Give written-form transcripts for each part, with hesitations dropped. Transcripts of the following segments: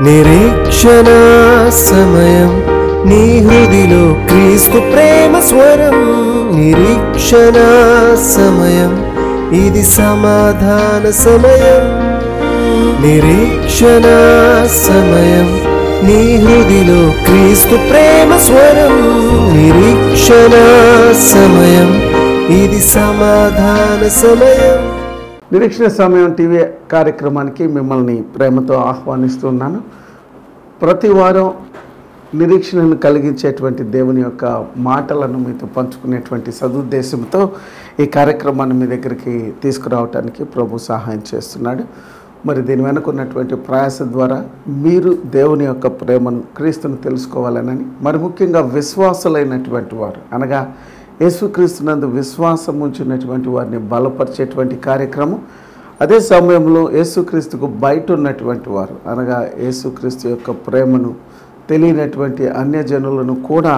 నిరీక్షణ సమయం నీ హృదిలో క్రీస్తు ప్రేమ స్వరం. నిరీక్షణ సమయం ఇది సమాధాన సమయం. నిరీక్షణ సమయం నీ హృదిలో క్రీస్తు ప్రేమ స్వరం. నిరీక్షణ సమయం ఇది సమాధాన సమయం. నిరీక్షణ సమయం టీవీ కార్యక్రమానికి మిమ్మల్ని ప్రేమతో ఆహ్వానిస్తున్నాను. ప్రతి వారం నిరీక్షణను కలిగించేటువంటి దేవుని యొక్క మాటలను మీతో పంచుకునేటువంటి సదుద్దేశంతో ఈ కార్యక్రమాన్ని మీ దగ్గరికి తీసుకురావడానికి ప్రభు సహాయం చేస్తున్నాడు. మరి దీని వెనుక ఉన్నటువంటి ప్రయాస ద్వారా మీరు దేవుని యొక్క ప్రేమను, క్రీస్తును తెలుసుకోవాలని, మరి ముఖ్యంగా విశ్వాసులైనటువంటి వారు అనగా యేసుక్రీస్తునందు విశ్వాసం ఉంచినటువంటి వారిని బలపరిచేటువంటి కార్యక్రమం. అదే సమయంలో యేసుక్రీస్తుకు బయట ఉన్నటువంటి వారు అనగా యేసుక్రీస్తు యొక్క ప్రేమను తెలియనటువంటి అన్యజనులను కూడా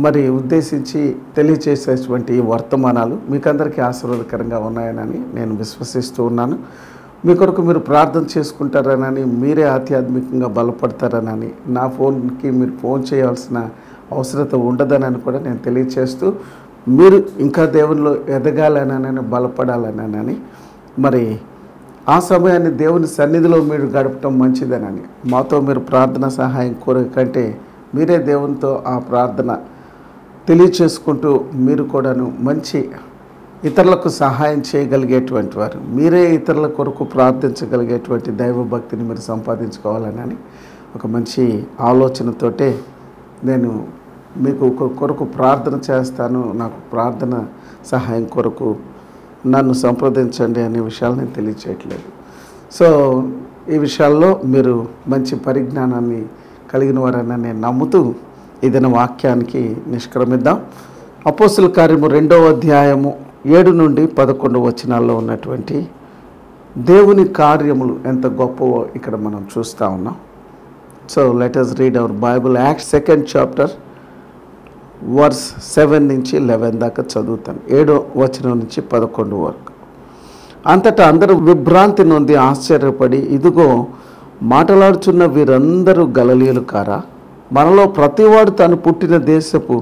మరి ఉద్దేశించి తెలియచేసేటువంటి వర్తమానాలు మీకందరికీ ఆశీర్వాదకరంగా ఉన్నాయని నేను విశ్వసిస్తూ ఉన్నాను. మీ కొరకు మీరు ప్రార్థన చేసుకుంటారనని, మీరే ఆధ్యాత్మికంగా బలపడతారనని, నా ఫోన్కి మీరు ఫోన్ చేయాల్సిన అవసరత ఉండదనని కూడా నేను తెలియచేస్తూ, మీరు ఇంకా దేవునిలో ఎదగాలనని, బలపడాలనని, మరి ఆ సమయాన్ని దేవుని సన్నిధిలో మీరు గడపటం మంచిదనని, మాతో మీరు ప్రార్థన సహాయం కోరకంటే మీరే దేవునితో ఆ ప్రార్థన తెలియచేసుకుంటూ మీరు కూడాను మంచి ఇతరులకు సహాయం చేయగలిగేటువంటి వారు, మీరే ఇతరుల కొరకు ప్రార్థించగలిగేటువంటి దైవభక్తిని మీరు సంపాదించుకోవాలని ఒక మంచి ఆలోచనతోటే నేను మీకు కొరకు ప్రార్థన చేస్తాను, నాకు ప్రార్థన సహాయం కొరకు నన్ను సంప్రదించండి అనే విషయాలు నేను తెలియచేయట్లేదు. సో ఈ విషయాల్లో మీరు మంచి పరిజ్ఞానాన్ని కలిగిన వారని నేను నమ్ముతూ ఏదైనా వాక్యానికి నిష్క్రమిద్దాం. అపోస్తుల కార్యము 2వ అధ్యాయము 7 నుండి 11 వచనాల్లో ఉన్నటువంటి దేవుని కార్యములు ఎంత గొప్పవో ఇక్కడ మనం చూస్తూ ఉన్నాం. So let us read our Bible. Acts 2nd chapter verse 7 నుంచి 11 దాకా చదువుతాను. 7వ వచనం నుంచి 11 వరకు. అంతటా అందరూ విభ్రాంతి నొంది ఆశ్చర్యపడి, ఇదిగో మాట్లాడుచున్న వీరందరూ గలిలయులు కారా? మనలో ప్రతివాడు తాను పుట్టిన దేశపు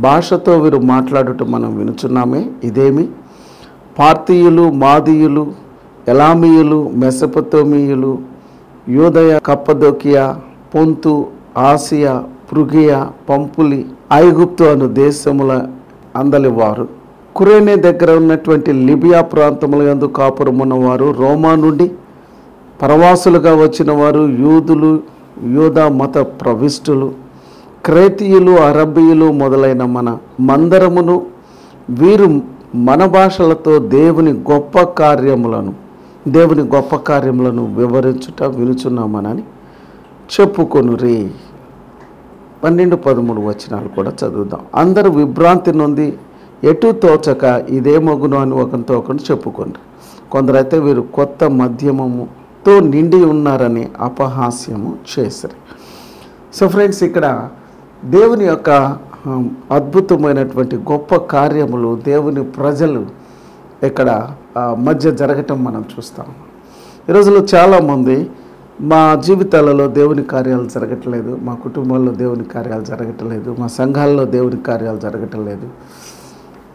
భాషతో వీరు మాట్లాడుట మనం వినుచున్నామే. ఇదేమి? పార్తీయులు, మాదీయులు, ఎలామీయులు, మెసొపొతేమియులు, యూదయ, కప్పదోకియా, పొంతు, ఆసియా, పృగియా, పంపులి, ఐగుప్తు అను దేశముల అందలివారు, కురేనే దగ్గర ఉన్నటువంటి లిబియా ప్రాంతముల యందు కాపురమున్నవారు, రోమా నుండి పరవాసులుగా వచ్చిన వారు, యూదులు, యూదా మత ప్రవిష్టులు, క్రేతీయులు, అరబీయులు మొదలైన మన మందరమును, వీరు మన భాషలతో దేవుని గొప్ప కార్యములను వివరించుట వినుచున్నామనని చెప్పుకొనురి. 12-13 వచనాలు కూడా చదువుదాం. అందరూ విభ్రాంతి నొంది ఎటు తోచక ఇదేమగును అని ఒకరితో ఒకరు చెప్పుకోండి. కొందరైతే వీరు కొత్త మద్యమముతో నిండి ఉన్నారని అపహాస్యము చేశారు. సో ఫ్రెండ్స్, ఇక్కడ దేవుని యొక్క అద్భుతమైనటువంటి గొప్ప కార్యములు దేవుని ప్రజలు ఇక్కడ మధ్య జరగటం మనం చూస్తాం. ఈ రోజుల్లో చాలామంది మా జీవితాలలో దేవుని కార్యాలు జరగట్లేదు, మా కుటుంబాల్లో దేవుని కార్యాలు జరగట్లేదు, మా సంఘాల్లో దేవుని కార్యాలు జరగట్లేదు,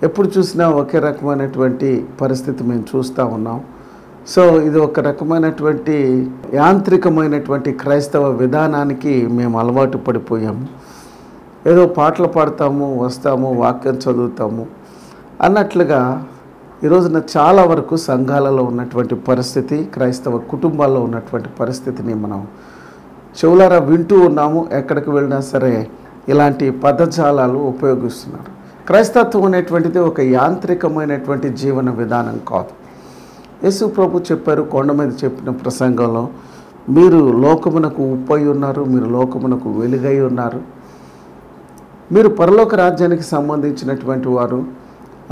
ఎప్పుడు చూసినా ఒకే రకమైనటువంటి పరిస్థితి మేము చూస్తూ ఉన్నాం. సో ఇది ఒక రకమైనటువంటి యాంత్రికమైనటువంటి క్రైస్తవ విధానానికి మేము అలవాటు పడిపోయాము. ఏదో పాటలు పాడతాము, వస్తాము, వాక్యం చదువుతాము అన్నట్లుగా ఈ రోజున చాలా వరకు సంఘాలలో ఉన్నటువంటి పరిస్థితి, క్రైస్తవ కుటుంబాల్లో ఉన్నటువంటి పరిస్థితిని మనం చెవులారా వింటూ ఉన్నాము. ఎక్కడికి వెళ్ళినా సరే ఇలాంటి పదజాలాలు ఉపయోగిస్తున్నారు. క్రైస్తత్వం అనేటువంటిది ఒక యాంత్రికమైనటువంటి జీవన విధానం కాదు. యేసు ప్రభు చెప్పారు కొండ మీద చెప్పిన ప్రసంగంలో, మీరు లోకమునకు ఉప్పై ఉన్నారు, మీరు లోకమునకు వెలుగై ఉన్నారు, మీరు పరలోక రాజ్యానికి సంబంధించినటువంటి వారు.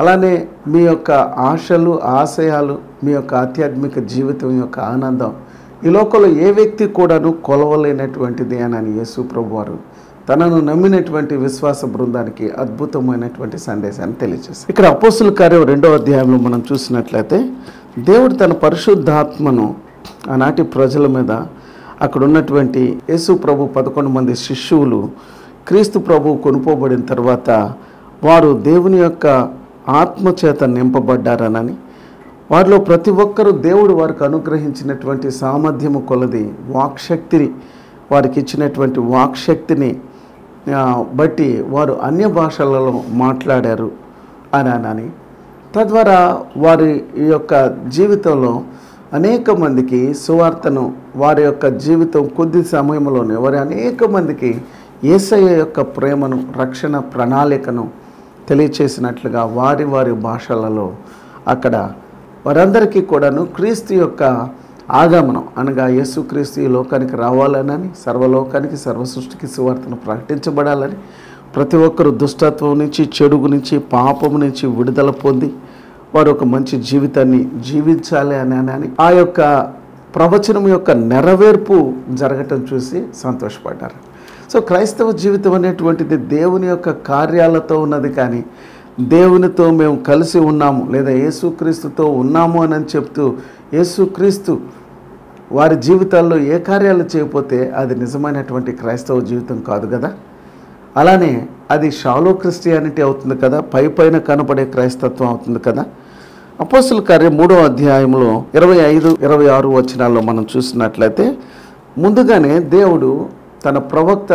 అలానే మీ యొక్క ఆశలు, ఆశయాలు, మీ యొక్క ఆధ్యాత్మిక జీవితం యొక్క ఆనందం ఈ లోకంలో ఏ వ్యక్తి కూడాను కొలవలేనటువంటిది అని యేసు ప్రభు వారు తనను నమ్మినటువంటి విశ్వాస బృందానికి అద్భుతమైనటువంటి సందేశాన్ని తెలియజేశారు. ఇక్కడ అపోస్తుల కార్యం 2వ అధ్యాయంలో మనం చూసినట్లయితే దేవుడు తన పరిశుద్ధాత్మను ఆనాటి ప్రజల మీద అక్కడ ఉన్నటువంటి యేసు ప్రభు 11 మంది శిష్యులు క్రీస్తు ప్రభు కొనుపోబడిన తర్వాత వారు దేవుని యొక్క ఆత్మచేత నింపబడ్డారనని, వారిలో ప్రతి ఒక్కరూ దేవుడు వారికి అనుగ్రహించినటువంటి సామర్థ్యము కొలది వాక్శక్తిని, వారికి ఇచ్చినటువంటి వాక్శక్తిని బట్టి వారు అన్య భాషలలో మాట్లాడారు అని తద్వారా వారి యొక్క జీవితంలో అనేక మందికి సువార్తను, వారి యొక్క జీవితం కొద్ది సమయంలోనే వారి అనేక మందికి యేసయ్య యొక్క ప్రేమను, రక్షణ ప్రణాళికను తెలియచేసినట్లుగా వారి వారి భాషలలో అక్కడ వారందరికీ కూడాను క్రీస్తు యొక్క ఆగమనం అనగా యేసుక్రీస్తు ఈ లోకానికి రావాలనని, సర్వలోకానికి సర్వ సృష్టికి సువార్తను ప్రకటించబడాలని, ప్రతి ఒక్కరు దుష్టత్వం నుంచి, చెడుగు నుంచి, పాపము నుంచి విడుదల పొంది వారు ఒక మంచి జీవితాన్ని జీవించాలి అని ఆ యొక్క ప్రవచనం యొక్క నెరవేర్పు జరగటం చూసి సంతోషపడ్డారు. సో క్రైస్తవ జీవితం అనేటువంటిది దేవుని యొక్క కార్యాలతో ఉన్నది, కానీ దేవునితో మేము కలిసి ఉన్నాము లేదా యేసుక్రీస్తుతో ఉన్నాము అని చెప్తూ యేసుక్రీస్తు వారి జీవితాల్లో ఏ కార్యాలు చేయకపోతే అది నిజమైనటువంటి క్రైస్తవ జీవితం కాదు కదా. అలానే అది షాలో క్రిస్టియానిటీ అవుతుంది కదా, పైన కనపడే క్రైస్తత్వం అవుతుంది కదా. అపోస్తుల కార్యం 3వ అధ్యాయంలో 25-26 వచనాల్లో మనం చూసినట్లయితే ముందుగానే దేవుడు తన ప్రవక్త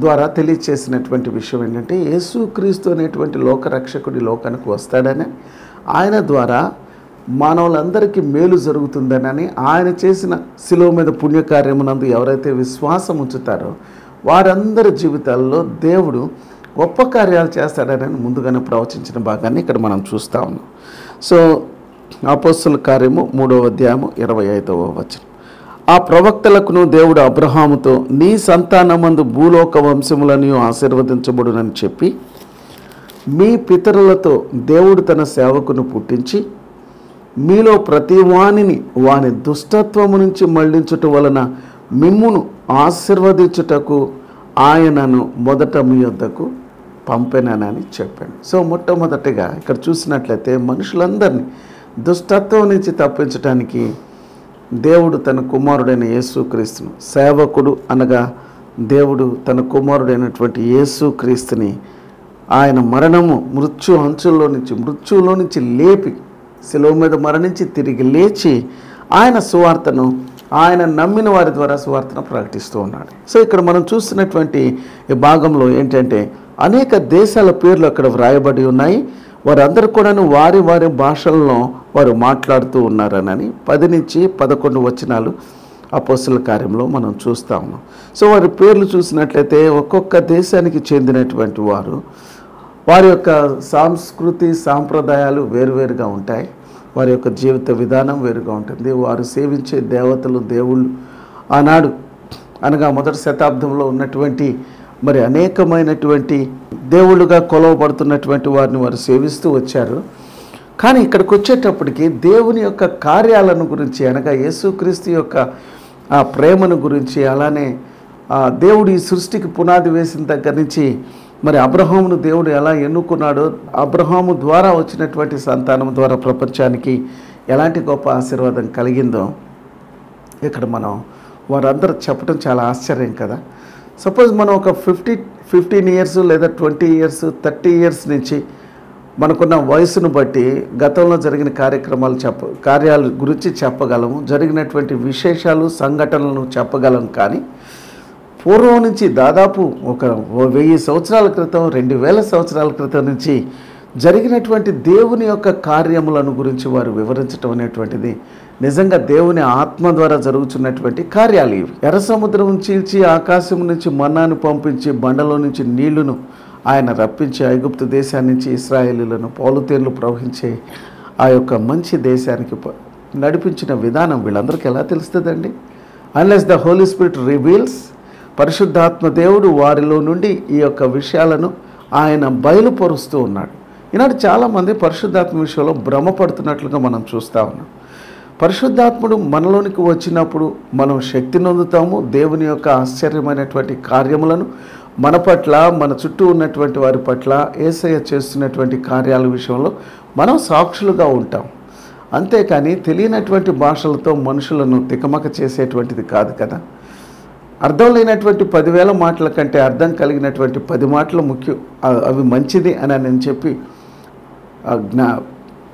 ద్వారా తెలియచేసినటువంటి విషయం ఏంటంటే యేసుక్రీస్తు అనేటువంటి లోకరక్షకుడి లోకానికి వస్తాడని, ఆయన ద్వారా మానవులందరికీ మేలు జరుగుతుందనని, ఆయన చేసిన శిలువ మీద పుణ్యకార్యమునందు ఎవరైతే విశ్వాసం ఉంచుతారో వారందరి జీవితాల్లో దేవుడు గొప్ప కార్యాలు చేస్తాడని ముందుగానే ప్రవచించిన భాగాన్ని ఇక్కడ మనం చూస్తూ ఉన్నాం. సో అపోస్తుల కార్యము 3వ అధ్యాయము 25వ వచనం, ఆ ప్రవక్తలకును దేవుడు అబ్రహాముతో నీ సంతానమందు భూలోక వంశములను ఆశీర్వదించబడునని చెప్పి, మీ పితరులతో దేవుడు తన సేవకును పుట్టించి మీలో ప్రతి వానిని వాని దుష్టత్వము నుంచి మళ్లించుట వలన మిమ్మును ఆశీర్వదించుటకు ఆయనను మొదట మీ యొద్దకు పంపెనని చెప్పాను. సో మొట్టమొదటిగా ఇక్కడ చూసినట్లయితే మనుషులందరినీ దుష్టత్వం నుంచి తప్పించడానికి దేవుడు తన కుమారుడైన యేసుక్రీస్తును, సేవకుడు అనగా దేవుడు తన కుమారుడైనటువంటి యేసుక్రీస్తుని ఆయన మరణము మృత్యువులో నుంచి లేపి శిలువ మీద మరణించి తిరిగి లేచి ఆయన సువార్తను, ఆయన నమ్మిన వారి ద్వారా సువార్తను ప్రకటిస్తూ ఉన్నాడు. సో ఇక్కడ మనం చూస్తున్నటువంటి ఈ భాగంలో ఏంటంటే అనేక దేశాల పేర్లు అక్కడ వ్రాయబడి ఉన్నాయి. వారందరూ కూడాను వారి వారి భాషల్లో వారు మాట్లాడుతూ ఉన్నారనని 10-11 వచనాలు అపోస్తుల కార్యంలో మనం చూస్తూ ఉన్నాం. సో వారి పేర్లు చూసినట్లయితే ఒక్కొక్క దేశానికి చెందినటువంటి వారు, వారి యొక్క సంస్కృతి సాంప్రదాయాలు వేరువేరుగా ఉంటాయి, వారి యొక్క జీవిత విధానం వేరుగా ఉంటుంది, వారు సేవించే దేవతలు, దేవుళ్ళు ఆనాడు అనగా మొదటి శతాబ్దంలో ఉన్నటువంటి మరి అనేకమైనటువంటి దేవుళ్ళుగా కొలవబడుతున్నటువంటి వారిని వారు సేవిస్తూ వచ్చారు. కానీ ఇక్కడికి వచ్చేటప్పటికి దేవుని యొక్క కార్యాలను గురించి అనగా యేసుక్రీస్తు యొక్క ఆ ప్రేమను గురించి, అలానే దేవుడు ఈ సృష్టికి పునాది వేసిన దగ్గర నుంచి మరి అబ్రహామును దేవుడు ఎలా ఎన్నుకున్నాడో, అబ్రహాము ద్వారా వచ్చినటువంటి సంతానం ద్వారా ప్రపంచానికి ఎలాంటి గొప్ప ఆశీర్వాదం కలిగిందో ఇక్కడ మనం వారందరూ చెప్పడం చాలా ఆశ్చర్యం కదా. సపోజ్ మనం ఒక 15 ఇయర్స్ లేదా 20 ఇయర్స్ 30 ఇయర్స్ నుంచి మనకున్న వయసును బట్టి గతంలో జరిగిన కార్యాల గురించి చెప్పగలము, జరిగినటువంటి విశేషాలు సంఘటనలను చెప్పగలం. కానీ పూర్వం నుంచి దాదాపు ఒక 1000 సంవత్సరాల క్రితం, 2000 సంవత్సరాల క్రితం నుంచి జరిగినటువంటి దేవుని యొక్క కార్యములను గురించి వారు వివరించడం అనేటువంటిది నిజంగా దేవుని ఆత్మ ద్వారా జరుగుతున్నటువంటి కార్యాలు ఇవి. ఎర్ర సముద్రం చీల్చి ఆకాశం నుంచి మన్నాను పంపించి బండలో నుంచి నీళ్లును ఆయన రప్పించి ఐగుప్తు దేశాన్ని నుంచి ఇశ్రాయేలీయులను పౌలుతేర్లు ప్రవహించే ఆ యొక్క మంచి దేశానికి నడిపించిన విధానం వీళ్ళందరికీ ఎలా తెలుస్తుందండి? Unless the holy spirit reveals, పరిశుద్ధాత్మ దేవుడు వారిలో నుండి ఈ యొక్క విషయాలను ఆయన బయలుపరుస్తూ ఉన్నాడు. ఈనాడు చాలామంది పరిశుద్ధాత్మ విషయంలో భ్రమపడుతున్నట్లుగా మనం చూస్తూ ఉన్నాం. పరిశుద్ధాత్ముడు మనలోనికి వచ్చినప్పుడు మనం శక్తిని పొందుతాము. దేవుని యొక్క ఆశ్చర్యమైనటువంటి కార్యములను మన పట్ల, మన చుట్టూ ఉన్నటువంటి వారి పట్ల యేసయ్య చేస్తున్నటువంటి కార్యాల విషయంలో మనం సాక్షులుగా ఉంటాం. అంతేకాని తెలియనటువంటి భాషలతో మనుషులను తికమక చేసేటువంటిది కాదు కదా. అర్థం లేనటువంటి 10,000 మాటల కంటే అర్థం కలిగినటువంటి 10 మాటలు ముఖ్యం, అవి మంచిది అని నేను చెప్పి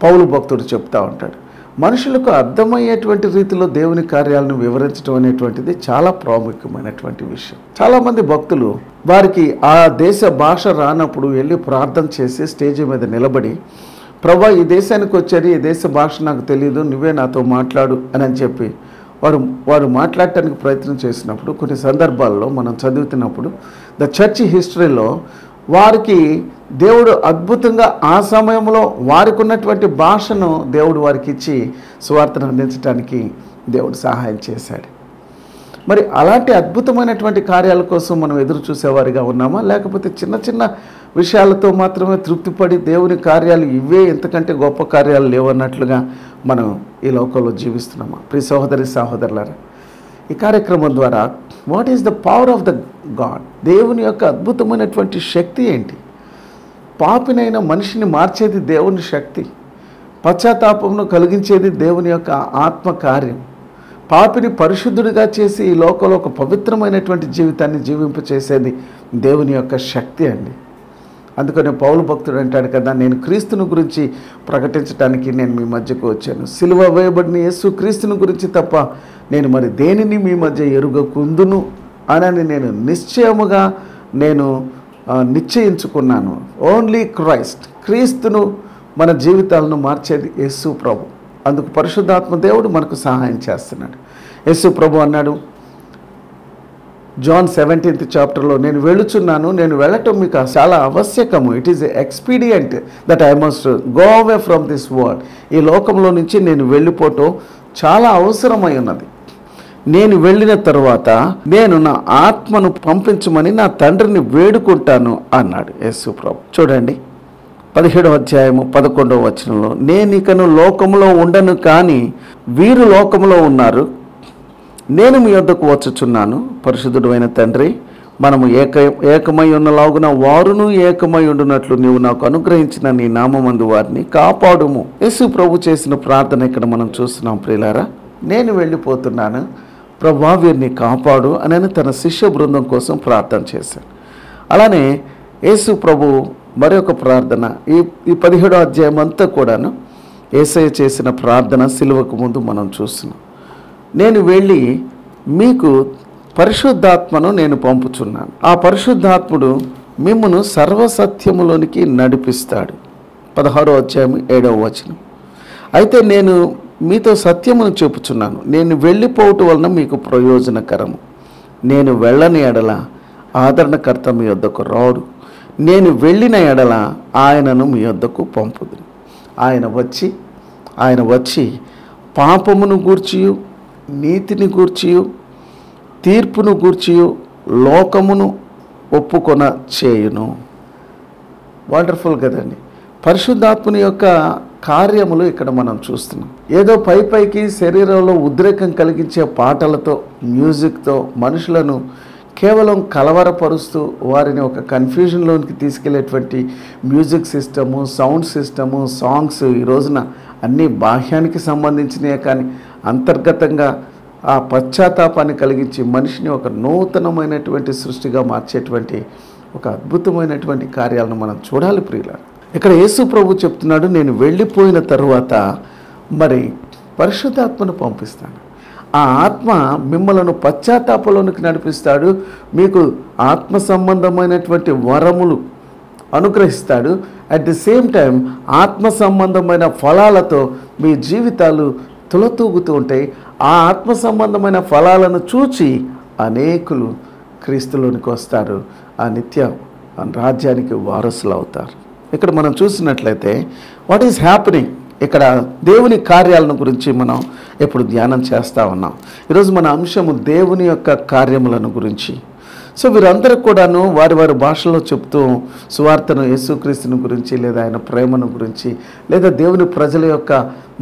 పౌలు భక్తుడు చెప్తా ఉంటాడు. మనుషులకు అర్థమయ్యేటువంటి రీతిలో దేవుని కార్యాలను వివరించడం అనేటువంటిది చాలా ప్రాముఖ్యమైనటువంటి విషయం. చాలామంది భక్తులు వారికి ఆ దేశ భాష రానప్పుడు వెళ్ళి ప్రార్థన చేసి స్టేజ్ మీద నిలబడి, ప్రభా ఈ దేశానికి వచ్చారు, ఈ దేశ భాష నాకు తెలియదు, నువ్వే నాతో మాట్లాడు అని చెప్పి వారు మాట్లాడటానికి ప్రయత్నం చేసినప్పుడు కొన్ని సందర్భాల్లో మనం చదువుతున్నప్పుడు ద చర్చ్ హిస్టరీలో వారికి దేవుడు అద్భుతంగా ఆ సమయంలో వారికి ఉన్నటువంటి భాషను దేవుడు వారికి ఇచ్చి సువార్తను అందించడానికి దేవుడు సహాయం చేశాడు. మరి అలాంటి అద్భుతమైనటువంటి కార్యాల కోసం మనం ఎదురు చూసేవారిగా ఉన్నామా, లేకపోతే చిన్న చిన్న విషయాలతో మాత్రమే తృప్తిపడి దేవుని కార్యాలు ఇవే ఎంతకంటే గొప్ప కార్యాలు లేవన్నట్లుగా మనం ఈ లోకంలో జీవిస్తున్నామా? ప్రియ సహోదరి సహోదరులారా, ఈ కార్యక్రమం ద్వారా what is the power of the God, దేవుని యొక్క అద్భుతమైనటువంటి శక్తి ఏంటి? పాపినైన మనిషిని మార్చేది దేవుని శక్తి, పశ్చాత్తాపమును కలిగించేది దేవుని యొక్క ఆత్మ కార్యం, పాపిని పరిశుద్ధుడిగా చేసి ఈ లోకంలో ఒక పవిత్రమైనటువంటి జీవితాన్ని జీవింపచేసేది దేవుని యొక్క శక్తి అండి. అందుకనే పౌలు భక్తుడు అంటాడు కదా, నేను క్రీస్తుని గురించి ప్రకటించడానికి నేను మీ మధ్యకు వచ్చాను, సిలువ వేయబడిన యేసు క్రీస్తుని గురించి తప్ప నేను మరి దేనిని మీ మధ్య ఎరుగకుందును అని నేను నిశ్చయముగా నిశ్చయించుకున్నాను. ఓన్లీ క్రీస్తును మన జీవితాలను మార్చేది యేసు ప్రభు. అందుకు పరిశుద్ధాత్మ దేవుడు మనకు సహాయం చేస్తున్నాడు. యేసు ప్రభు అన్నాడు జాన్ 17th చాప్టర్లో, నేను వెళుచున్నాను, నేను వెళ్ళటం మీకు చాలా ఆవశ్యకము, it is expedient that I must go away from this world. ఈ లోకంలో నుంచి నేను వెళ్ళిపోవటం చాలా అవసరమై ఉన్నది. నేను వెళ్ళిన తర్వాత నేను నా ఆత్మను పంపించమని నా తండ్రిని వేడుకుంటాను అన్నాడు యేసు ప్రభు. చూడండి 17వ అధ్యాయము 11వ వచనంలో, నేను ఇకను లోకములో ఉండను కానీ వీరు లోకములో ఉన్నారు, నేను మీ వద్దకు వచ్చుచున్నాను. పరిశుద్ధుడు అయిన తండ్రి, మనము ఏకమై ఉన్నలాగున వారును ఏకమై ఉండునట్లు నీవు నాకు అనుగ్రహించిన నీ నామమందు వారిని కాపాడుము. యేసు ప్రభు చేసిన ప్రార్థన ఇక్కడ మనం చూస్తున్నాం. ప్రియులారా, నేను వెళ్ళిపోతున్నాను ప్రభువా వీరిని కాపాడు అని తన శిష్య బృందం కోసం ప్రార్థన చేశాడు. అలానే యేసు ప్రభు మరొక ప్రార్థన ఈ 17వ అధ్యాయం అంతా కూడాను యేసయ్య చేసిన ప్రార్థన సిలువకు ముందు మనం చూస్తున్నాం. నేను వెళ్ళి మీకు పరిశుద్ధాత్మను నేను పంపుచున్నాను, ఆ పరిశుద్ధాత్ముడు మిమ్మును సర్వసత్యములోనికి నడిపిస్తాడు. 16వ అధ్యాయం 7వ వచనం. అయితే నేను మీతో సత్యమును చెప్పుచున్నాను, నేను వెళ్ళిపోవటం వలన మీకు ప్రయోజనకరము, నేను వెళ్ళని ఎడల ఆదరణకర్త మీ వద్దకు రాడు, నేను వెళ్ళిన ఎడల ఆయనను మీ వద్దకు పంపుదు. ఆయన వచ్చి పాపమును గూర్చియు నీతిని గూర్చియు తీర్పును గూర్చియు లోకమును ఒప్పుకొన చేయును. వండర్ఫుల్ కదండి. పరిశుద్ధాత్మని యొక్క కార్యములు ఇక్కడ మనం చూస్తున్నాం. ఏదో పైకి శరీరంలో ఉద్రేకం కలిగించే పాటలతో మ్యూజిక్తో మనుషులను కేవలం కలవరపరుస్తూ వారిని ఒక కన్ఫ్యూజన్లోనికి తీసుకెళ్లేటువంటి music system, sound system, songs ఈ రోజున అన్నీ బాహ్యానికి సంబంధించినవే కానీ అంతర్గతంగా ఆ పశ్చాత్తాపాన్ని కలిగించి మనిషిని ఒక నూతనమైనటువంటి సృష్టిగా మార్చేటువంటి ఒక అద్భుతమైనటువంటి కార్యాలను మనం చూడాలి ప్రియులారా. ఇక్కడ యేసు ప్రభు చెప్తున్నాడు, నేను వెళ్ళిపోయిన తరువాత మరి పరిశుద్ధాత్మను పంపిస్తాను, ఆ ఆత్మ మిమ్మలను పశ్చాత్తాపంలోనికి నడిపిస్తాడు, మీకు ఆత్మ సంబంధమైనటువంటి వరములు అనుగ్రహిస్తాడు. అట్ ది సేమ్ టైం ఆత్మ సంబంధమైన ఫలాలతో మీ జీవితాలు తులతూగుతూ ఉంటాయి. ఆ ఆత్మ సంబంధమైన ఫలాలను చూచి అనేకులు క్రీస్తులోనికి వస్తారు, ఆ నిత్య రాజ్యానికి వారసులు అవుతారు. ఇక్కడ మనం చూసినట్లయితే వాట్ ఈస్ హ్యాపెనింగ్, ఇక్కడ దేవుని కార్యాలను గురించి మనం ఎప్పుడు ధ్యానం చేస్తూ ఉన్నాం. ఈరోజు మన అంశము దేవుని యొక్క కార్యములను గురించి. సో వీరందరూ కూడాను వారి వారి భాషలో చెప్తూ సువార్తను, యేసుక్రీస్తుని గురించి, లేదా ఆయన ప్రేమను గురించి, లేదా దేవుని ప్రజల యొక్క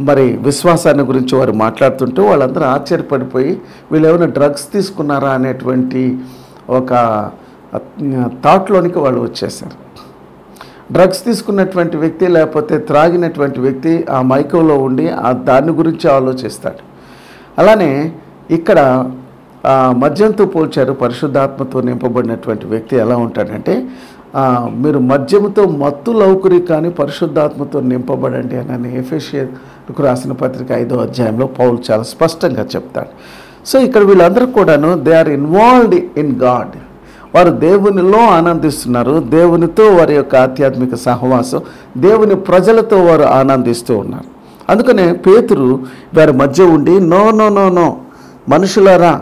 మరి విశ్వాసాన్ని గురించి వారు మాట్లాడుతుంటూ వాళ్ళందరూ ఆశ్చర్యపడిపోయి వీళ్ళు ఏమైనా డ్రగ్స్ తీసుకున్నారా అనేటువంటి ఒక థాట్లోనికి వాళ్ళు వచ్చేసారు. డ్రగ్స్ తీసుకున్నటువంటి వ్యక్తి లేకపోతే త్రాగినటువంటి వ్యక్తి ఆ మైకంలో ఉండి దాని గురించి ఆలోచిస్తాడు. అలానే ఇక్కడ మద్యంతో పోల్చారు. పరిశుద్ధాత్మతో నింపబడినటువంటి వ్యక్తి ఎలా ఉంటాడంటే, మీరు మద్యముతో మత్తు లౌకురి కానీ పరిశుద్ధాత్మతో నింపబడండి అని ఎఫెసీయులకు రాసిన పత్రిక 5వ అధ్యాయంలో పౌలు చాలా స్పష్టంగా చెప్తాడు. సో ఇక్కడ వీళ్ళందరూ కూడాను they are involved in God. వారు దేవునిలో ఆనందిస్తున్నారు. దేవునితో వారి యొక్క ఆధ్యాత్మిక సహవాసం, దేవుని ప్రజలతో వారు ఆనందిస్తూ ఉన్నారు. అందుకనే పేతురు వారి మధ్య ఉండి నో నో నో నో మనుషులారా,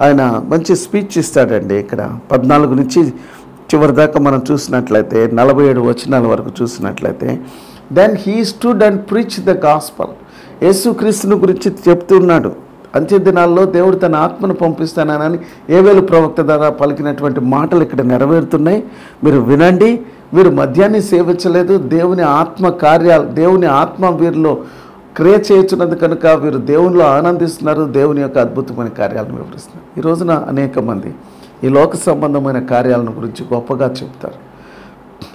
ఆయన మంచి స్పీచ్ ఇస్తాడండి. ఇక్కడ 14 నుంచి చివరి దాకా మనం చూసినట్లయితే 47 వచనాల వరకు చూసినట్లయితే, then he stood and preach the gospel. యేసుక్రీస్తుని గురించి చెప్తున్నాడు. అంత్య దినాల్లో దేవుడు తన ఆత్మను పంపిస్తానని ఏవేలు ప్రవక్త ద్వారా పలికినటువంటి మాటలు ఇక్కడ నెరవేరుతున్నాయి. మీరు వినండి. వీరు మద్యాన్ని సేవించలేదు. దేవుని ఆత్మ కార్యాలు, దేవుని ఆత్మ వీరిలో క్రియ చేయుచున్నది కనుక వీరు దేవునిలో ఆనందిస్తున్నారు. దేవుని యొక్క అద్భుతమైన కార్యాలను వివరిస్తున్నారు. ఈ రోజున అనేక మంది ఈ లోక సంబంధమైన కార్యాలను గురించి గొప్పగా చెప్తారు.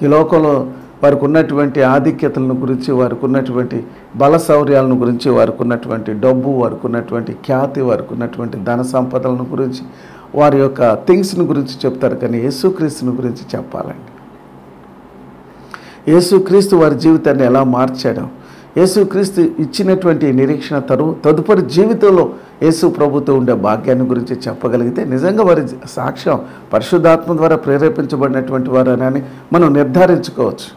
ఈ లోకంలో వారికి ఉన్నటువంటి ఆధిక్యతలను గురించి, వారికి ఉన్నటువంటి బల శౌర్యాలను గురించి, వారికి ఉన్నటువంటి డబ్బు, వారికి ఉన్నటువంటి ఖ్యాతి, వారికి ఉన్నటువంటి ధన సంపదలను గురించి, వారి యొక్క థింగ్స్ని గురించి చెప్తారు. కానీ యేసుక్రీస్తుని గురించి చెప్పాలండి. యేసుక్రీస్తు వారి జీవితాన్ని ఎలా మార్చాడో, యేసుక్రీస్తు ఇచ్చినటువంటి నిరీక్షణ తదుపరి జీవితంలో యేసు ప్రభుతో ఉండే భాగ్యాన్ని గురించి చెప్పగలిగితే నిజంగా వారి సాక్ష్యం పరిశుద్ధాత్మ ద్వారా ప్రేరేపించబడినటువంటి వారు అని మనం నిర్ధారించుకోవచ్చు.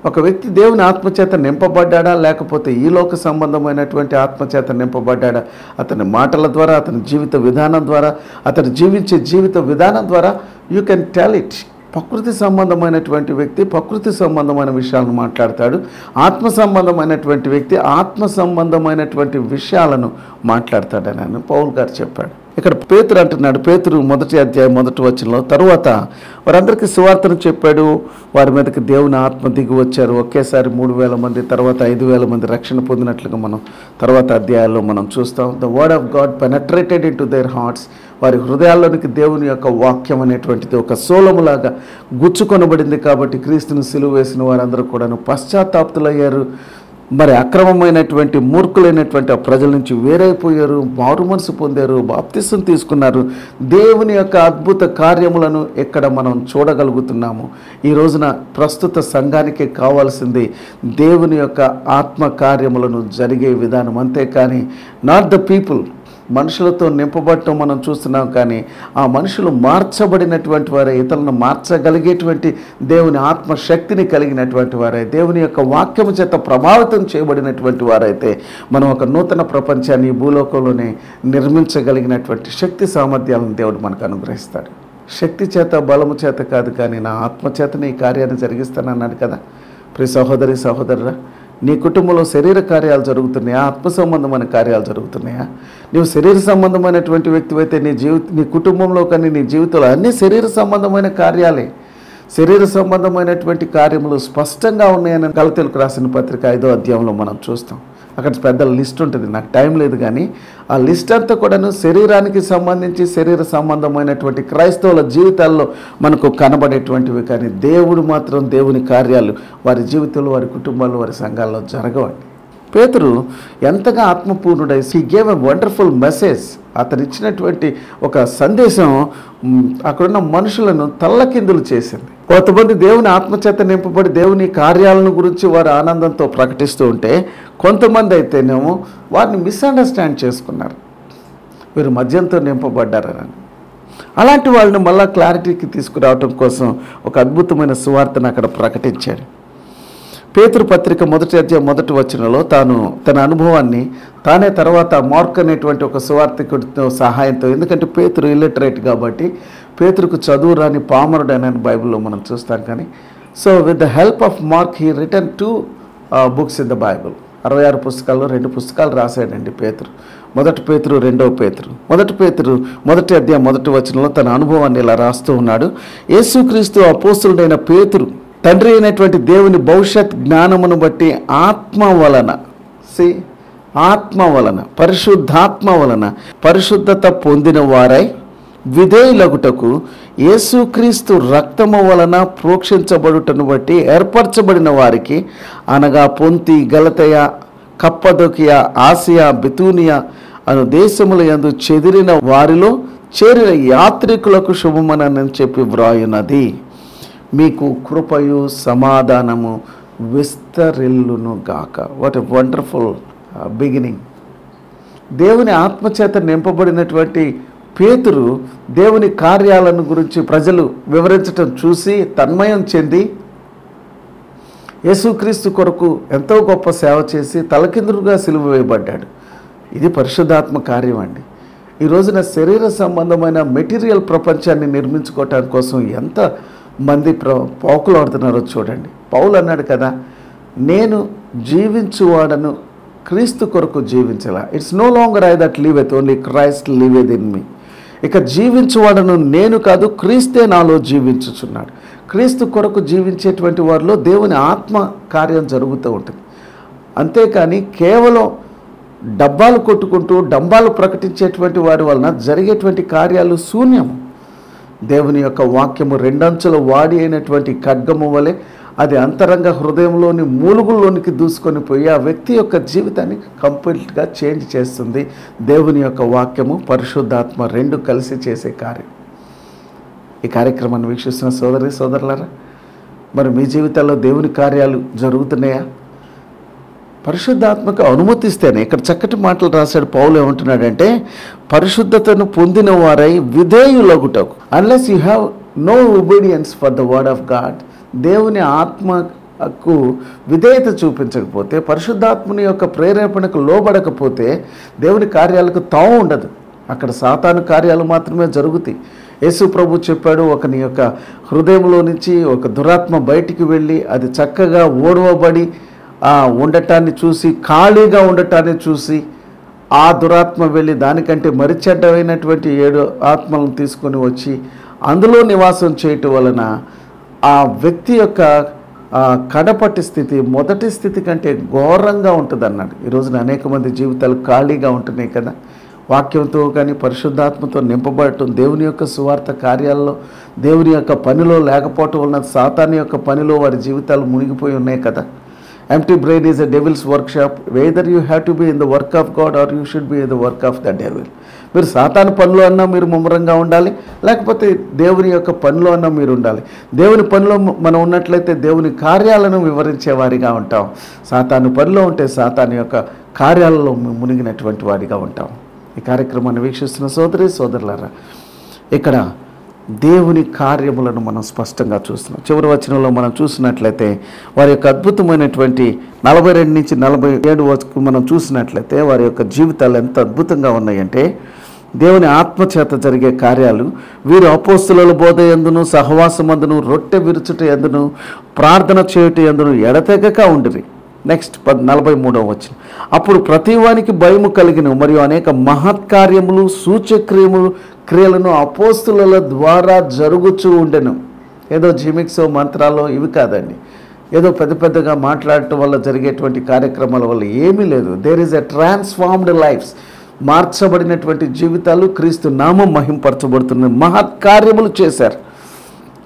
ఒక వ్యక్తి దేవుని ఆత్మచేత నింపబడ్డా, లేకపోతే ఈ లోక సంబంధమైనటువంటి ఆత్మచేత నింపబడ్డా, అతని మాటల ద్వారా, అతని జీవిత విధానం ద్వారా, అతను జీవించే జీవిత విధానం ద్వారా యూ కెన్ టెల్ ఇట్. ప్రకృతి సంబంధమైనటువంటి వ్యక్తి ప్రకృతి సంబంధమైన విషయాలను మాట్లాడతాడు. ఆత్మ సంబంధమైనటువంటి వ్యక్తి ఆత్మ సంబంధమైనటువంటి విషయాలను మాట్లాడతాడని పౌలు గారు చెప్పాడు. ఇక్కడ పేతురు అంటున్నాడు. పేతురు 1వ అధ్యాయం 1వ వచనంలో, తరువాత వారందరికీ సువార్తను చెప్పాడు. వారి మీదకి దేవుని ఆత్మ దిగి వచ్చారు. ఒకేసారి 3,000 మంది, తర్వాత 5,000 మంది రక్షణ పొందినట్లుగా మనం తర్వాత అధ్యాయాల్లో మనం చూస్తాం. The word of God penetrated in to their hearts. వారి హృదయాల్లోనికి దేవుని యొక్క వాక్యం అనేటువంటిది ఒక సోలములాగా గుచ్చుకొనబడింది. కాబట్టి క్రీస్తును సిలువ వేసిన వారందరూ కూడాను పశ్చాత్తాప్తులయ్యారు. మరి అక్రమమైనటువంటి మూర్ఖులైనటువంటి ఆ ప్రజల నుంచి వేరైపోయారు, మారు మనసు పొందారు, బాప్తిసం తీసుకున్నారు. దేవుని యొక్క అద్భుత కార్యములను ఇక్కడ మనం చూడగలుగుతున్నాము. ఈ రోజున ప్రస్తుత సంఘానికి కావాల్సింది దేవుని యొక్క ఆత్మ కార్యములను జరిగే విధానం, అంతేకాని నాట్ ద పీపుల్. మనుషులతో నింపబడటం మనం చూస్తున్నాం, కానీ ఆ మనుషులు మార్చబడినటువంటి వారే, ఇతరులను మార్చగలిగేటువంటి దేవుని ఆత్మశక్తిని కలిగినటువంటి వారే, దేవుని యొక్క వాక్యము చేత ప్రభావితం చేయబడినటువంటి వారైతే మనం ఒక నూతన ప్రపంచాన్ని ఈ భూలోకంలోనే నిర్మించగలిగినటువంటి శక్తి సామర్థ్యాలను దేవుడు మనకు అనుగ్రహిస్తాడు. శక్తి చేత బలము చేత కాదు, కానీ నా ఆత్మచేతనే ఈ కార్యాన్ని జరిగిస్తానన్నాడు కదా. ప్రియ సహోదరి సహోదరురా, నీ కుటుంబంలో శరీర కార్యాలు జరుగుతున్నాయా, ఆత్మ సంబంధమైన కార్యాలు జరుగుతున్నాయా? నీవు శరీర సంబంధమైనటువంటి వ్యక్తివైతే నీ కుటుంబంలో కానీ నీ జీవితంలో అన్ని శరీర సంబంధమైన కార్యాలే. శరీర సంబంధమైనటువంటి కార్యములు స్పష్టంగా ఉన్నాయని గలతీయులకు రాసిన పత్రిక 5వ అధ్యాయంలో మనం చూస్తాం. అక్కడ పెద్ద లిస్ట్ ఉంటుంది, నాకు టైం లేదు, కానీ ఆ లిస్ట్ అంతా కూడాను శరీరానికి సంబంధించి శరీర సంబంధమైనటువంటి క్రైస్తవుల జీవితాల్లో మనకు కనబడేటువంటివి. కానీ దేవుడు మాత్రం దేవుని కార్యాలు వారి జీవితంలో, వారి కుటుంబాల్లో, వారి సంఘాల్లో జరగవండి. పేతురు ఎంతగా ఆత్మపూర్ణుడై he gave a wonderful message. అతను ఇచ్చినటువంటి ఒక సందేశం అక్కడున్న మనుషులను తల్లకిందులు చేసింది. కొంతమంది దేవుని ఆత్మచేత నింపబడి దేవుని కార్యాలను గురించి వారు ఆనందంతో ప్రకటిస్తూ ఉంటే, కొంతమంది అయితేనేమో వారిని మిస్అండర్స్టాండ్ చేసుకున్నారు. వీరు మద్యంతో నింపబడ్డారని. అలాంటి వాళ్ళని మళ్ళా క్లారిటీకి తీసుకురావటం కోసం ఒక అద్భుతమైన సువార్తను అక్కడ ప్రకటించాడు. పేతురు పత్రిక 1వ అధ్యాయం 1వ వచనంలో తన అనుభవాన్ని తానే తర్వాత మార్క్ అనేటువంటి ఒక సువార్తికుడితో సహాయంతో, ఎందుకంటే పేతురు ఇల్లిటరేట్ కాబట్టి పేతురుకు చదువు రాని పామరుడు అని బైబిల్లో మనం చూస్తాం. కానీ so with the help of mark he return 2 books in the Bible. 66 పుస్తకాల్లో 2 పుస్తకాలు రాశాడండి పేతురు. 1 పేతురు, 2 పేతురు. 1 పేతురు 1వ అధ్యాయం 1వ వచనంలో తన అనుభవాన్ని ఇలా రాస్తూ ఉన్నాడు. యేసుక్రీస్తు అపోస్తలుడైన పేతురు తండ్రి అయినటువంటి దేవుని భవిష్యత్ జ్ఞానమును బట్టి ఆత్మ వలన పరిశుద్ధాత్మ వలన పరిశుద్ధత పొందిన వారై విధేయులగుటకు యేసుక్రీస్తు రక్తము వలన ప్రోక్షించబడుటను బట్టి ఏర్పరచబడిన వారికి, అనగా పొంతి, గలతయ, కప్పదొకియ, ఆసియా, బితూనియా అను దేశముల యందు చెదిరిన వారిలో చేరిన యాత్రికులకు శుభమనని చెప్పి వ్రాయున్నది. మీకు కృపయు సమాధానము విస్తరిల్లును గాక. What a wonderful beginning. దేవుని ఆత్మచేత నింపబడినటువంటి పేతురు దేవుని కార్యాలను గురించి ప్రజలు వివరించటం చూసి తన్మయం చెంది యేసుక్రీస్తు కొరకు ఎంతో గొప్ప సేవ చేసి తలకిందులుగా సిలువ వేయబడ్డాడు. ఇది పరిశుద్ధాత్మ కార్యం అండి. ఈ రోజున శరీర సంబంధమైన మెటీరియల్ ప్రపంచాన్ని నిర్మించుకోవటానికి కోసం ఎంత మంది పోకులాడుతున్నారో చూడండి. పౌలు అన్నాడు కదా, నేను జీవించువాడను క్రీస్తు కొరకు జీవించాల. It's no longer I that liveth, only Christ liveth in me. ఇక జీవించువాడను నేను కాదు, క్రీస్తే నాలో జీవించుచున్నాడు. క్రీస్తు కొరకు జీవించేటువంటి వారిలో దేవుని ఆత్మ కార్యం జరుగుతూ ఉంటుంది. అంతేకాని కేవలం డబ్బాలు కొట్టుకుంటూ డంబాలు ప్రకటించేటువంటి వారి వలన జరిగేటువంటి కార్యాలు శూన్యం. దేవుని యొక్క వాక్యము రెండంచుల వాడి అయినటువంటి ఖడ్గము వలె అది అంతరంగ హృదయంలోని మూలుగుల్లోనికి దూసుకొని పోయి ఆ వ్యక్తి యొక్క జీవితాన్ని కంప్లీట్గా చేంజ్ చేస్తుంది. దేవుని యొక్క వాక్యము, పరిశుద్ధాత్మ రెండు కలిసి చేసే కార్యం. ఈ కార్యక్రమాన్ని వీక్షిస్తున్న సోదరి సోదరులారా, మరి మీ జీవితాల్లో దేవుని కార్యాలు జరుగుతున్నాయా? పరిశుద్ధాత్మకు అనుమతిస్తేనే. ఇక్కడ చక్కటి మాటలు రాశాడు పౌలు. ఏమంటున్నాడంటే, పరిశుద్ధతను పొందిన వారై విధేయులగుటకు. Unless you have no obedience for the word of God, దేవుని ఆత్మకు విధేయత చూపించకపోతే, పరిశుద్ధాత్మని యొక్క ప్రేరేపణకు లోబడకపోతే దేవుని కార్యాలకు తావు ఉండదు. అక్కడ సాతాను కార్యాలు మాత్రమే జరుగుతాయి. యేసు ప్రభు చెప్పాడు, ఒకని యొక్క హృదయంలో నుంచి ఒక దురాత్మ బయటికి వెళ్ళి అది చక్కగా ఓడవబడి ఉండటాన్ని చూసి, ఖాళీగా ఉండటాన్ని చూసి ఆ దురాత్మ వెళ్ళి దానికంటే మరిచెడ్డమైనటువంటి 7 ఆత్మలను తీసుకొని వచ్చి అందులో నివాసం చేయటం వలన ఆ వ్యక్తి యొక్క కడపటి స్థితి మొదటి స్థితి కంటే ఘోరంగా ఉంటుంది అన్నాడు. ఈరోజున అనేక మంది జీవితాలు ఖాళీగా ఉంటున్నాయి కదా. వాక్యంతో కానీ పరిశుద్ధాత్మతో నింపబడటం, దేవుని యొక్క సువార్త కార్యాల్లో దేవుని యొక్క పనిలో లేకపోవటం వలన సాతాను యొక్క పనిలో వారి జీవితాలు మునిగిపోయి ఉన్నాయి కదా. Empty brain is a devil's workshop. Whether you have to be in the work of God or you should be in the work of the devil. మీరు సాతాను పనిలో అన్నా మీరు ముమ్మరంగా ఉండాలి, లేకపోతే దేవుని యొక్క పనిలో అన్నా మీరు ఉండాలి. దేవుని పనిలో మనం ఉన్నట్లయితే దేవుని కార్యాలను వివరించేవారిగా ఉంటాం. సాతాను పనిలో ఉంటే సాతాను యొక్క కార్యాలలో మునిగినటువంటి వారిగా ఉంటాం. ఈ కార్యక్రమాన్ని వీక్షిస్తున్న సోదరి సోదరులారా, ఇక్కడ దేవుని కార్యములను మనం స్పష్టంగా చూస్తున్నాం. చివరి వచనంలో మనం చూసినట్లయితే వారి యొక్క అద్భుతమైనటువంటి 42 నుంచి 47 వరకు మనం చూసినట్లయితే వారి యొక్క జీవితాలు ఎంత అద్భుతంగా ఉన్నాయంటే, దేవుని ఆత్మచేత జరిగే కార్యాలు. వీరు అపోస్తుల బోధ యందును సహవాసమందును రొట్టె విరుచుట యందును ప్రార్థన చేయుట యందును ఎడతెగక ఉండిరి. నెక్స్ట్ 43వ వచనం. అప్పుడు ప్రతివానికి భయము కలిగిన మరియు అనేక మహత్కార్యములు క్రియలను అపోస్తుల ద్వారా జరుగుచూ ఉండెను. ఏదో జిమిక్సో మంత్రాలు ఇవి కాదండి, ఏదో పెద్దగా మాట్లాడటం వల్ల జరిగేటువంటి కార్యక్రమాల వల్ల ఏమీ లేదు. There is a transformed lifes. మార్చబడినటువంటి జీవితాలు, క్రీస్తు నామం మహింపరచబడుతున్న మహత్కార్యములు చేశారు.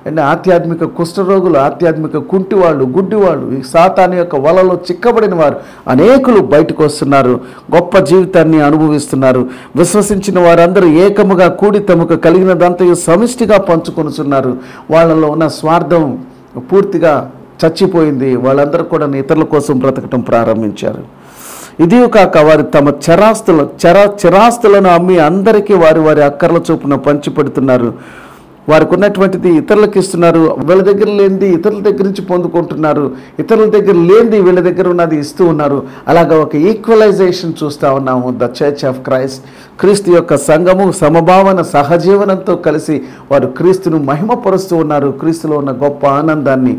అండ్ ఆధ్యాత్మిక కుష్ఠరోగులు, ఆధ్యాత్మిక కుంటివాళ్ళు, గుడ్డివాళ్ళు, ఈ సాతాను యొక్క వలలో చిక్కబడిన వారు అనేకులు బయటకు వస్తున్నారు, గొప్ప జీవితాన్ని అనుభవిస్తున్నారు. విశ్వసించిన వారందరూ ఏకముగా కూడి తమకు కలిగినదంతయు సమిష్టిగా పంచుకొనుచున్నారు. వాళ్ళలో ఉన్న స్వార్థం పూర్తిగా చచ్చిపోయింది. వాళ్ళందరూ కూడా ఇతరుల కోసం బ్రతకటం ప్రారంభించారు. ఇది కాక వారు తమ చిరాస్తులను అమ్మి అందరికీ వారి అక్కర్ల చొప్పున పంచిపెడుతున్నారు. వారికి ఉన్నటువంటిది ఇతరులకు ఇస్తున్నారు. వీళ్ళ దగ్గర లేనిది ఇతరుల దగ్గర నుంచి పొందుకుంటున్నారు. ఇతరుల దగ్గర లేనిది వీళ్ళ దగ్గర ఉన్నది ఇస్తూ ఉన్నారు. అలాగా ఒక ఈక్వలైజేషన్ చూస్తూ ఉన్నాము. ద చర్చ్ ఆఫ్ క్రైస్ట్, క్రీస్తు యొక్క సంఘము సమభావన సహజీవనంతో కలిసి వారు క్రీస్తును మహిమపరుస్తూ ఉన్నారు. క్రీస్తులో ఉన్న గొప్ప ఆనందాన్ని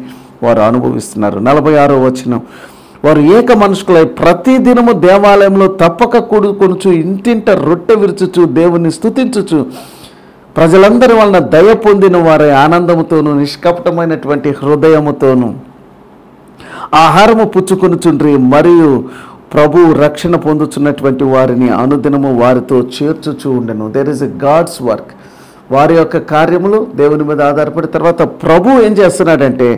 వారు అనుభవిస్తున్నారు. 46వ వచనం. వారు ఏక మనుషులై ప్రతిదినము దేవాలయంలో తప్పక కూడుకొనుచు ఇంటింట రొట్టె విరుచుచు దేవుని స్తుతించుచు ప్రజలందరి వలన దయ పొందిన వారి ఆనందముతోనూ నిష్కపటమైనటువంటి హృదయముతోనూ ఆహారము పుచ్చుకొనుచుండ్రి మరియు ప్రభు రక్షణ పొందుచున్నటువంటి వారిని అనుదినము వారితో చేర్చుచూ ఉండెను. There is a God's work. వారి యొక్క కార్యములు దేవుని మీద ఆధారపడిన తర్వాత ప్రభు ఏం చేస్తున్నాడంటే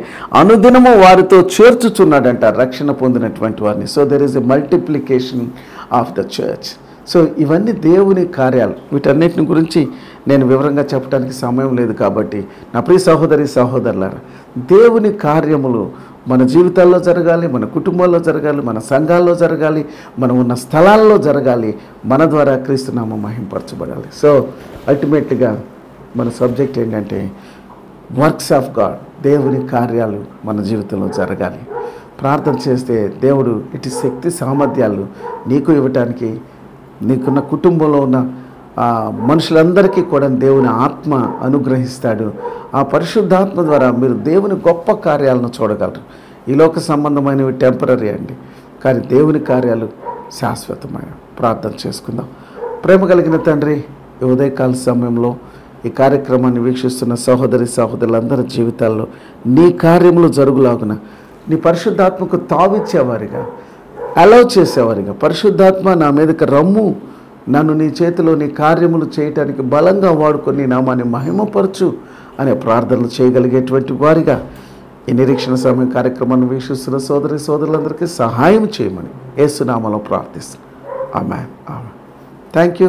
అనుదినము వారితో చేర్చుచున్నాడంట రక్షణ పొందినటువంటి వారిని. So there is a multiplication of the church. So ఇవన్నీ దేవుని కార్యాలు. వీటన్నిటిని గురించి నేను వివరంగా చెప్పడానికి సమయం లేదు కాబట్టి నా ప్రియ సహోదరి సహోదరులారా, దేవుని కార్యములు మన జీవితాల్లో జరగాలి, మన కుటుంబాల్లో జరగాలి, మన సంఘాల్లో జరగాలి, మనం ఉన్న స్థలాల్లో జరగాలి, మన ద్వారా క్రీస్తునామం మహింపరచబడాలి. సో అల్టిమేట్గా మన సబ్జెక్ట్ ఏంటంటే వర్క్స్ ఆఫ్ గాడ్, దేవుని కార్యాలు మన జీవితంలో జరగాలి. ప్రార్థన చేస్తే దేవుడు ఇటు శక్తి సామర్థ్యాలు నీకు ఇవ్వటానికి, నీకున్న కుటుంబంలో ఉన్న మనుషులందరికీ కూడా దేవుని ఆత్మ అనుగ్రహిస్తాడు. ఆ పరిశుద్ధాత్మ ద్వారా మీరు దేవుని గొప్ప కార్యాలను చూడగలరు. ఈ లోక సంబంధమైనవి టెంపరీ అండి, కానీ దేవుని కార్యాలు శాశ్వతమైన. ప్రార్థన చేసుకుందాం. ప్రేమ కలిగిన తండ్రి, ఈ ఉదయకాల సమయంలో ఈ కార్యక్రమాన్ని వీక్షిస్తున్న సహోదరి సహోదరులందరి జీవితాల్లో నీ కార్యములు జరుగులాగున నీ పరిశుద్ధాత్మకు తావిచ్చేవారిగా, అలౌ చేసేవారిగా, పరిశుద్ధాత్మ నా మీదకి రమ్ము, నన్ను నీ చేతిలో నీ కార్యములు చేయటానికి బలంగా వాడుకొని నామాన్ని మహిమపరచు అనే ప్రార్థనలు చేయగలిగేటువంటి వారిగా ఈ నిరీక్షణ సమయం కార్యక్రమాన్ని వీక్షిస్తున్న సోదరి సోదరులందరికీ సహాయం చేయమని యేసు నామములో ప్రార్థిస్తున్నాను. ఆమేన్. ఆమేన్. Thank you.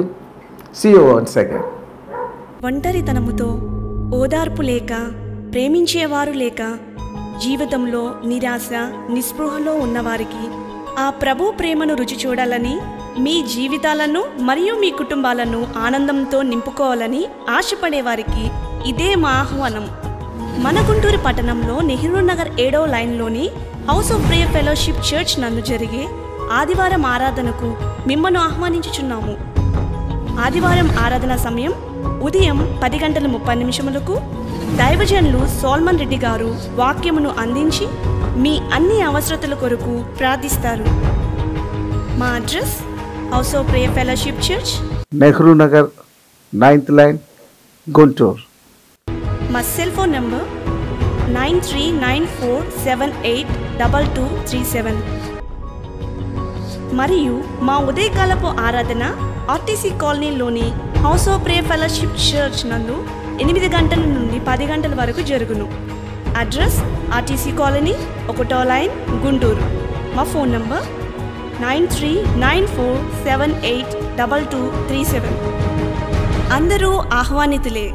See you once again. ఒంటరితనముతో, ఓదార్పు లేక, ప్రేమించేవారు లేక, జీవితంలో నిరాశ నిస్పృహలో ఉన్నవారికి ఆ ప్రభు ప్రేమను రుచి చూడాలని, మీ జీవితాలను మరియు మీ కుటుంబాలను ఆనందంతో నింపుకోవాలని ఆశపడేవారికి ఇదే మా ఆహ్వానం. మన గుంటూరు పట్టణంలో నెహ్రూ నగర్ 7వ లైన్లోని house of prayer fellowship church నందు జరిగే ఆదివారం ఆరాధనకు మిమ్మల్ని ఆహ్వానించుచున్నాము. ఆదివారం ఆరాధన సమయం ఉదయం 10:30 దైవజనులు సోల్మన్ రెడ్డి గారు వాక్యమును అందించి మీ అన్ని అవసరతల కొరకు ప్రార్థిస్తారు. మా address house of prayer fellowship church, Nehru Nagar 9th line, Guntur. మా సెల్ ఫోన్ నంబర్ 9394782237 మరియు మా ఉదయకాలపు ఆరాధన ఆర్టీసీ కాలనీలోని house of prayer fellowship church నందు 8 గంటల నుండి 10 గంటల వరకు జరుగును. అడ్రస్ ఆర్టీసీ కాలనీ 1వ లైన్, గుంటూరు. మా ఫోన్ నంబర్ 9394782237. అందరూ ఆహ్వానితులే.